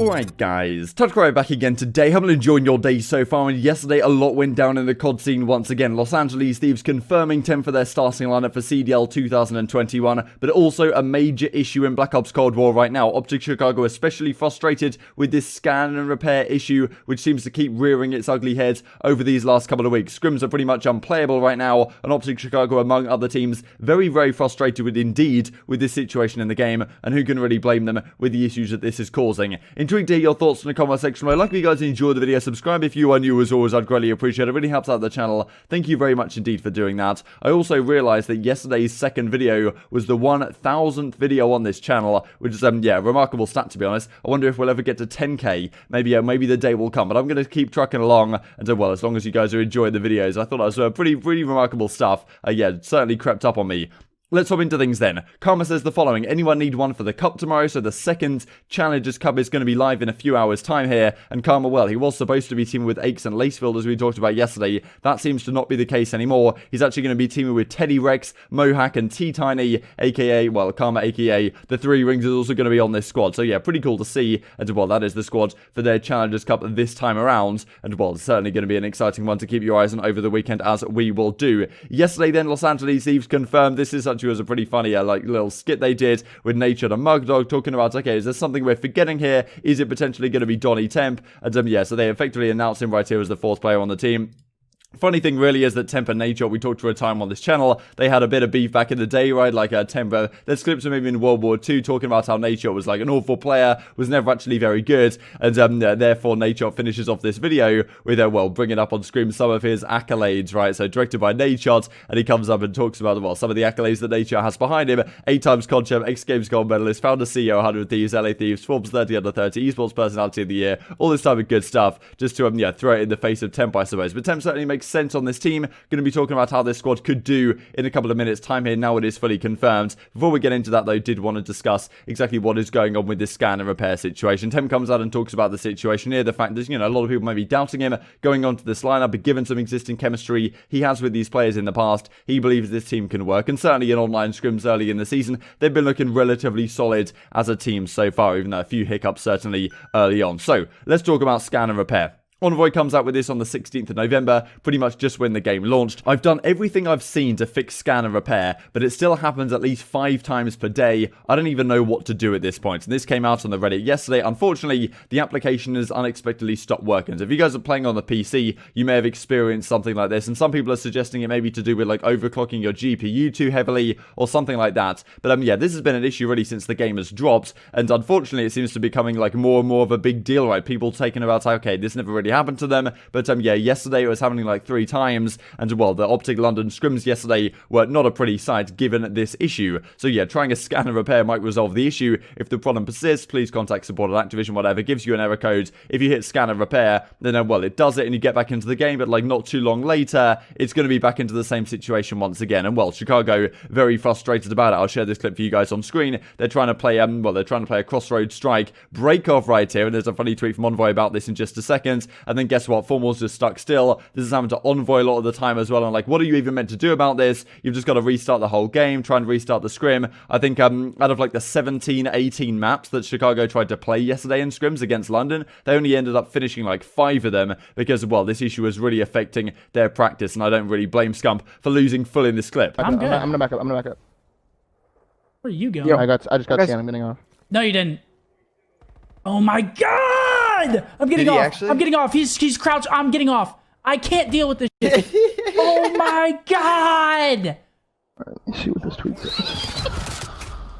Alright guys, TacticalRab back again today. Haven't enjoyed your day so far, and yesterday a lot went down in the COD scene once again. Los Angeles Thieves confirming Temp for their starting lineup for CDL 2021, but also a major issue in Black Ops Cold War right now. OpTic Chicago especially frustrated with this scan and repair issue, which seems to keep rearing its ugly head over these last couple of weeks. Scrims are pretty much unplayable right now, and OpTic Chicago, among other teams, very, very frustrated with this situation in the game, and who can really blame them with the issues that this is causing. Intrigued to hear your thoughts in the comment section below. Like if you guys enjoyed the video, subscribe if you are new. As always, I'd greatly appreciate it. It really helps out the channel. Thank you very much indeed for doing that. I also realized that yesterday's second video was the 1000th video on this channel, which is yeah, a remarkable stat to be honest. I wonder if we'll ever get to 10k. Maybe the day will come, but I'm going to keep trucking along until, well, as long as you guys are enjoying the videos. I thought that was pretty remarkable stuff. Yeah, it certainly crept up on me. Let's hop into things then. Karma says the following: anyone need one for the cup tomorrow? So the second Challengers Cup is going to be live in a few hours time here. And Karma, well, he was supposed to be teaming with Aches and Lacefield as we talked about yesterday. That seems to not be the case anymore. He's actually going to be teaming with Teddy Rex, Mohawk and T-Tiny, aka, well, Karma aka the Three Rings is also going to be on this squad. So yeah, pretty cool to see. And well, that is the squad for their Challengers Cup this time around. And well, it's certainly going to be an exciting one to keep your eyes on over the weekend, as we will do. Yesterday then, Los Angeles Thieves confirmed this is actually was a pretty funny like little skit they did with Nature and Mugdog, talking about, okay, is there something we're forgetting here? Is it potentially going to be Donnie Temp? And yeah, so they effectively announced him right here as the fourth player on the team. Funny thing really is that Temp and Nature, we talked for a time on this channel, they had a bit of beef back in the day, right? Like Temp, there's clips of him in World War II talking about how Nature was like an awful player, was never actually very good, and therefore Nature finishes off this video with, well, bringing up on screen some of his accolades, right? So directed by Nature, and he comes up and talks about, well, some of the accolades that Nature has behind him: 8 times COD champ, X Games gold medalist, founder CEO 100 Thieves, LA Thieves, Forbes 30 under 30, Esports personality of the year, all this type of good stuff, just to yeah, throw it in the face of Temp, I suppose. But Temp certainly makes sense on this team. Going to be talking about how this squad could do in a couple of minutes time here. Now it is fully confirmed. Before we get into that though, did want to discuss exactly what is going on with this scan and repair situation. Temp comes out and talks about the situation here, the fact that, you know, a lot of people may be doubting him going onto this lineup, but given some existing chemistry he has with these players in the past, he believes this team can work. And certainly in online scrims early in the season, they've been looking relatively solid as a team so far, even though a few hiccups certainly early on. So let's talk about scan and repair. Envoy comes out with this on the 16th of November, pretty much just when the game launched. I've done everything I've seen to fix scan and repair, but it still happens at least 5 times per day. I don't even know what to do at this point. And this came out on the Reddit yesterday. Unfortunately, the application has unexpectedly stopped working. So if you guys are playing on the PC, you may have experienced something like this. And some people are suggesting it may be to do with like overclocking your GPU too heavily or something like that. But yeah, this has been an issue really since the game has dropped. And unfortunately, it seems to be becoming like more and more of a big deal, right? People taking about, okay, this never really happened to them, but yeah, yesterday it was happening like 3 times, and well, the OpTic London scrims yesterday were not a pretty sight given this issue. So yeah, trying a scan and repair might resolve the issue. If the problem persists, please contact support at Activision, whatever, gives you an error code. If you hit scan and repair, then well, it does it and you get back into the game, but like not too long later, it's going to be back into the same situation once again. And well, Chicago very frustrated about it. I'll share this clip for you guys on screen. They're trying to play well, they're trying to play a crossroad strike break off right here, and there's a funny tweet from Envoy about this in just a second. And then guess what? Formal's just stuck still. This is happening to Envoy a lot of the time as well. And like, what are you even meant to do about this? You've just got to restart the whole game, try and restart the scrim. I think out of like the 17, 18 maps that Chicago tried to play yesterday in scrims against London, they only ended up finishing like 5 of them because, well, this issue was really affecting their practice. And I don't really blame Scump for losing full in this clip. I'm good. I'm gonna back up. Where are you going? Yeah, I just got scanned. I'm getting off. No, you didn't. Oh my god! I'm getting off. Actually? I'm getting off. He's crouched. I'm getting off. I can't deal with this shit. Oh my god! Alright, let me see what this tweet says.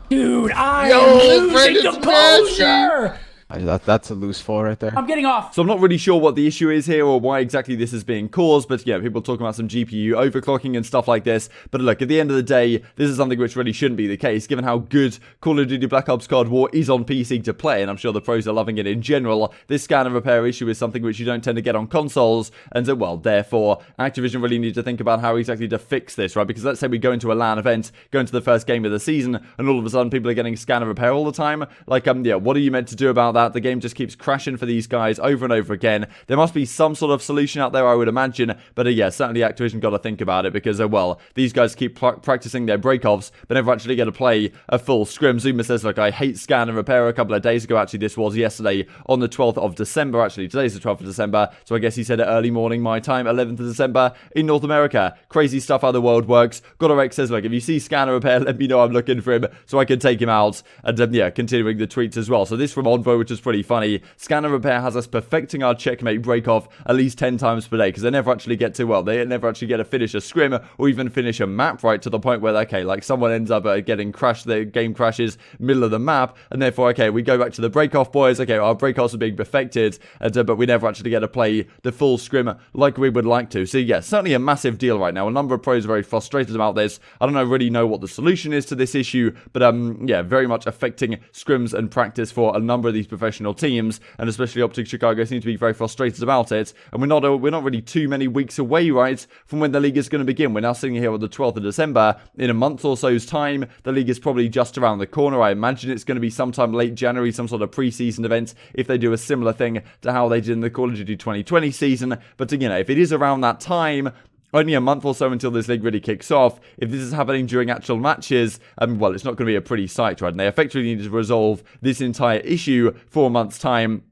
Dude, I am losing composure! That's a loose 4 right there. I'm getting off. So I'm not really sure what the issue is here or why exactly this is being caused, but yeah, people talking about some GPU overclocking and stuff like this. But look, at the end of the day, this is something which really shouldn't be the case, given how good Call of Duty Black Ops Cold War is on PC to play, and I'm sure the pros are loving it in general. This scan and repair issue is something which you don't tend to get on consoles, and so, well, therefore, Activision really need to think about how exactly to fix this, right? Because let's say we go into a LAN event, go into the first game of the season, and all of a sudden people are getting scan and repair all the time. Like, yeah, what are you meant to do about that? that. The game just keeps crashing for these guys over and over again. There must be some sort of solution out there, I would imagine. But yeah, certainly Activision got to think about it because, well, these guys keep practicing their break-offs, but never actually get to play a full scrim. Zuma says, look, I hate scan and repair a couple of days ago. Actually, this was yesterday on the 12th of December. Actually, today's the 12th of December. So I guess he said it early morning, my time, 11th of December in North America. Crazy stuff how the world works. Godorex says, look, if you see scan and repair, let me know I'm looking for him so I can take him out. And yeah, continuing the tweets as well. So this from Envoy, which is pretty funny. Scan and repair has us perfecting our checkmate break-off at least 10 times per day because they never actually get to, well, they never actually get to finish a scrim or even finish a map, right, to the point where, okay, like someone ends up getting crashed, the game crashes middle of the map, and therefore, okay, we go back to the break-off, boys. Okay, our break-offs are being perfected, but we never actually get to play the full scrim like we would like to. So yeah, certainly a massive deal right now. A number of pros are very frustrated about this. I don't really know what the solution is to this issue, but yeah, very much affecting scrims and practice for a number of these professional teams, and especially OpTic Chicago seem to be very frustrated about it. And we're not really too many weeks away, right, from when the league is going to begin. We're now sitting here on the 12th of December. In a month or so's time, the league is probably just around the corner. I imagine it's going to be sometime late January, some sort of preseason event, if they do a similar thing to how they did in the Call of Duty 2020 season. But, you know, if it is around that time, only a month or so until this league really kicks off. If this is happening during actual matches, well, it's not going to be a pretty sight, right? And they effectively need to resolve this entire issue for a month's time.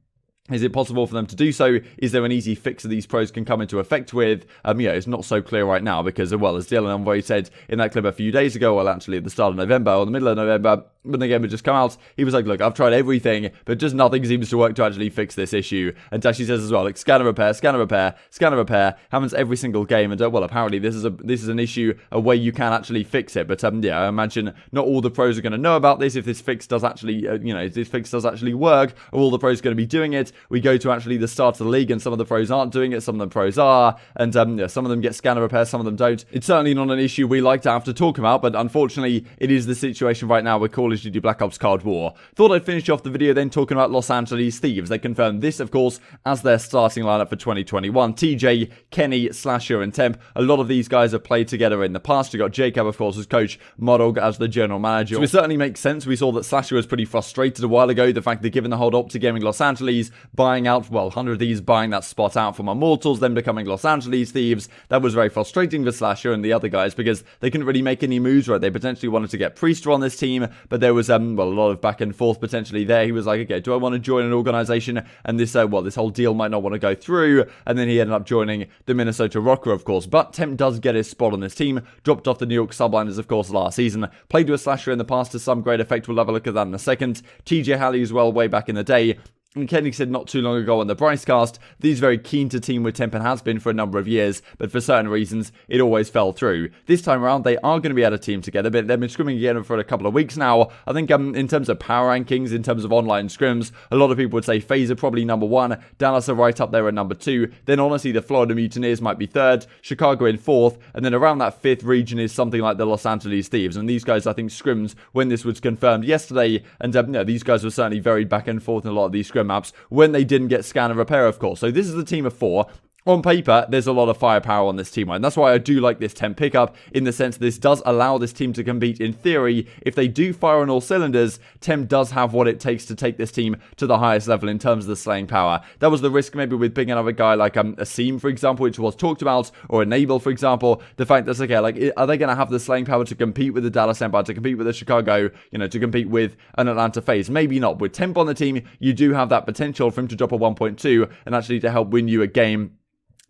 Is it possible for them to do so? Is there an easy fix that these pros can come into effect with? Yeah, it's not so clear right now because, well, as Dylan Envoy said in that clip a few days ago, well, actually at the start of November or the middle of November, when the game had just come out, he was like, look, I've tried everything, but just nothing seems to work to actually fix this issue. And Dashy says as well, like, scanner repair, scanner repair, scanner repair, happens every single game. And, well, apparently this is an issue, a way you can actually fix it. But, yeah, I imagine not all the pros are going to know about this if this fix does actually, if this fix does actually work, or all the pros are going to be doing it. We go to actually the start of the league, and some of the pros aren't doing it, some of the pros are, and yeah, some of them get scanner repair, some of them don't. It's certainly not an issue we like to have to talk about, but unfortunately, it is the situation right now with Call of Duty Black Ops Cold War. Thought I'd finish off the video then talking about Los Angeles Thieves. They confirmed this, of course, as their starting lineup for 2021. TJ, Kenny, Slasher, and Temp. A lot of these guys have played together in the past. You got Jacob, of course, as coach, Modog as the general manager. So it certainly makes sense. We saw that Slasher was pretty frustrated a while ago. The fact that given the whole OpTic Gaming Los Angeles buying out, well, 100 of these buying that spot out from Immortals, then becoming Los Angeles Thieves, that was very frustrating for Slasher and the other guys because they couldn't really make any moves, right? They potentially wanted to get Priester on this team, but there was, well, a lot of back and forth potentially there. He was like, okay, do I want to join an organization? And this, well, this whole deal might not want to go through. And then he ended up joining the Minnesota Rocker, of course. But Temp does get his spot on this team. Dropped off the New York Subliners, of course, last season. Played with Slasher in the past to some great effect. We'll have a look at that in a second. TJ Halley as well, way back in the day. And Kenny said not too long ago on the Bricecast that he's very keen to team with Temp and has been for a number of years, but for certain reasons, it always fell through. This time around, they are going to be able to team together, but they've been scrimming again for a couple of weeks now. I think in terms of power rankings, in terms of online scrims, a lot of people would say FaZe are probably number 1, Dallas are right up there at number 2, then honestly the Florida Mutineers might be 3rd, Chicago in 4th, and then around that 5th region is something like the Los Angeles Thieves. And these guys, I think, scrims when this was confirmed yesterday, and these guys were certainly very back and forth in a lot of these scrim maps when they didn't get scan and repair, of course. So this is the team of 4. On paper, there's a lot of firepower on this team, and that's why I do like this Temp pickup, in the sense this does allow this team to compete in theory. If they do fire on all cylinders, Temp does have what it takes to take this team to the highest level in terms of the slaying power. That was the risk maybe with picking another guy like a Seam, for example, which was talked about, or Enable, for example. The fact that, okay, like, are they going to have the slaying power to compete with the Dallas Empire, to compete with the Chicago, to compete with an Atlanta FaZe? Maybe not. With Temp on the team, you do have that potential for him to drop a 1.2 and actually to help win you a game.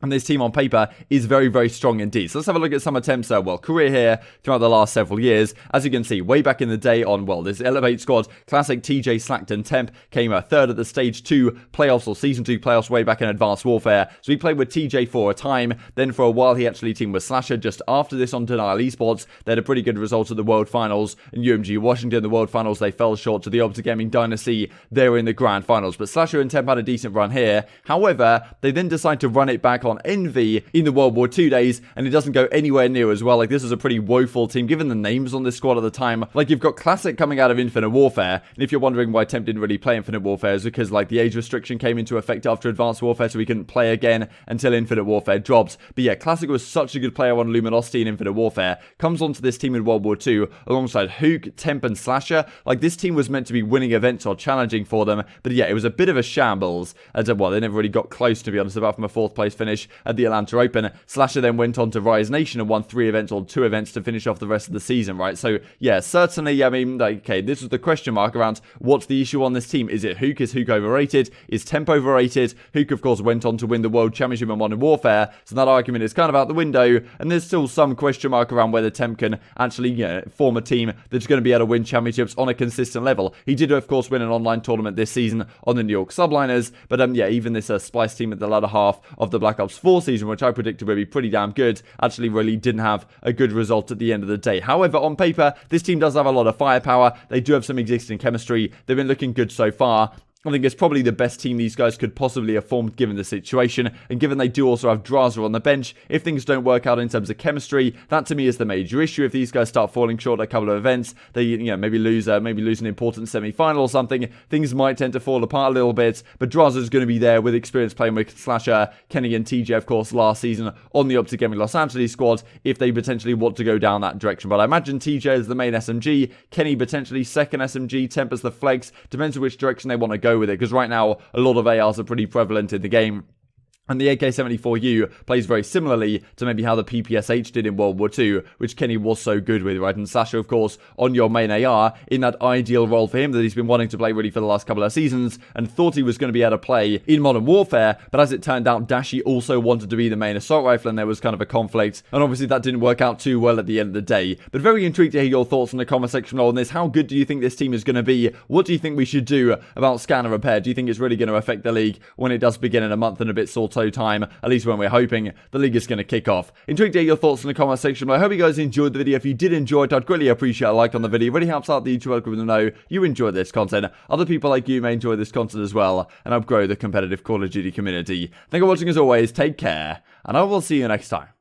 And this team on paper is very, very strong indeed. So let's have a look at some attempts, career here throughout the last several years. As you can see, way back in the day on, well, this Elevate squad, classic TJ, Slackton, Temp came 3rd at the Stage 2 playoffs, or Season 2 playoffs, way back in Advanced Warfare. So he played with TJ for a time. Then for a while, he actually teamed with Slasher. Just after this on Denial Esports, they had a pretty good result at the World Finals. In UMG Washington, the World Finals, they fell short to the OpTic Gaming Dynasty. They were in the Grand Finals. But Slasher and Temp had a decent run here. However, they then decided to run it back on Envy in the World War II days, and it doesn't go anywhere near as well. Like, this is a pretty woeful team, given the names on this squad at the time. Like, you've got Classic coming out of Infinite Warfare, and if you're wondering why Temp didn't really play Infinite Warfare, it's because, like, the age restriction came into effect after Advanced Warfare, so we couldn't play again until Infinite Warfare dropped. But yeah, Classic was such a good player on Luminosity and Infinite Warfare, comes onto this team in World War II, alongside Hook, Temp, and Slasher. Like, this team was meant to be winning events or challenging for them, but yeah, it was a bit of a shambles. And well, they never really got close, to be honest, apart from a 4th place finish at the Atlanta Open. Slasher then went on to Rise Nation and won 3 events or 2 events to finish off the rest of the season, right? So yeah, certainly, I mean, like, okay, this was the question mark around what's the issue on this team. Is it Hook? Is Hook overrated? Is Temp overrated? Hook, of course, went on to win the World Championship in Modern Warfare, so that argument is kind of out the window, and there's still some question mark around whether Temp can actually, you know, form a team that's going to be able to win championships on a consistent level. He did, of course, win an online tournament this season on the New York Subliners, but yeah, even this Splice team at the latter half of the Black Ops 4 season, which I predicted would be pretty damn good, actually really didn't have a good result at the end of the day. However, on paper, this team does have a lot of firepower. They do have some existing chemistry. They've been looking good so far. I think it's probably the best team these guys could possibly have formed given the situation, and given they do also have Draza on the bench. If things don't work out in terms of chemistry, that to me is the major issue. If these guys start falling short at a couple of events, they, you know, maybe lose an important semi-final or something, things might tend to fall apart a little bit, but Draza's going to be there with experience playing with Slasher, Kenny, and TJ, of course, last season on the OpTic Gaming Los Angeles squad, if they potentially want to go down that direction. But I imagine TJ is the main SMG, Kenny potentially second SMG, Temp as the flex, depends on which direction they want to go with it, because right now a lot of ARs are pretty prevalent in the game. And the AK-74U plays very similarly to maybe how the PPSH did in World War II, which Kenny was so good with, right? And Sasha, of course, on your main AR, in that ideal role for him that he's been wanting to play really for the last couple of seasons, and thought he was going to be able to play in Modern Warfare, but as it turned out, Dashy also wanted to be the main assault rifle, and there was kind of a conflict, and obviously that didn't work out too well at the end of the day. But very intrigued to hear your thoughts in the comment section on this. How good do you think this team is going to be? What do you think we should do about scanner repair? Do you think it's really going to affect the league when it does begin in a month and a bit sort of time, at least when we're hoping the league is going to kick off? Intrigued to hear your thoughts in the comment section. I hope you guys enjoyed the video. If you did enjoy it, I'd greatly appreciate a like on the video. It really helps out the YouTube algorithm to know you enjoy this content. Other people like you may enjoy this content as well, and help grow the competitive Call of Duty community. Thank you for watching as always. Take care, and I will see you next time.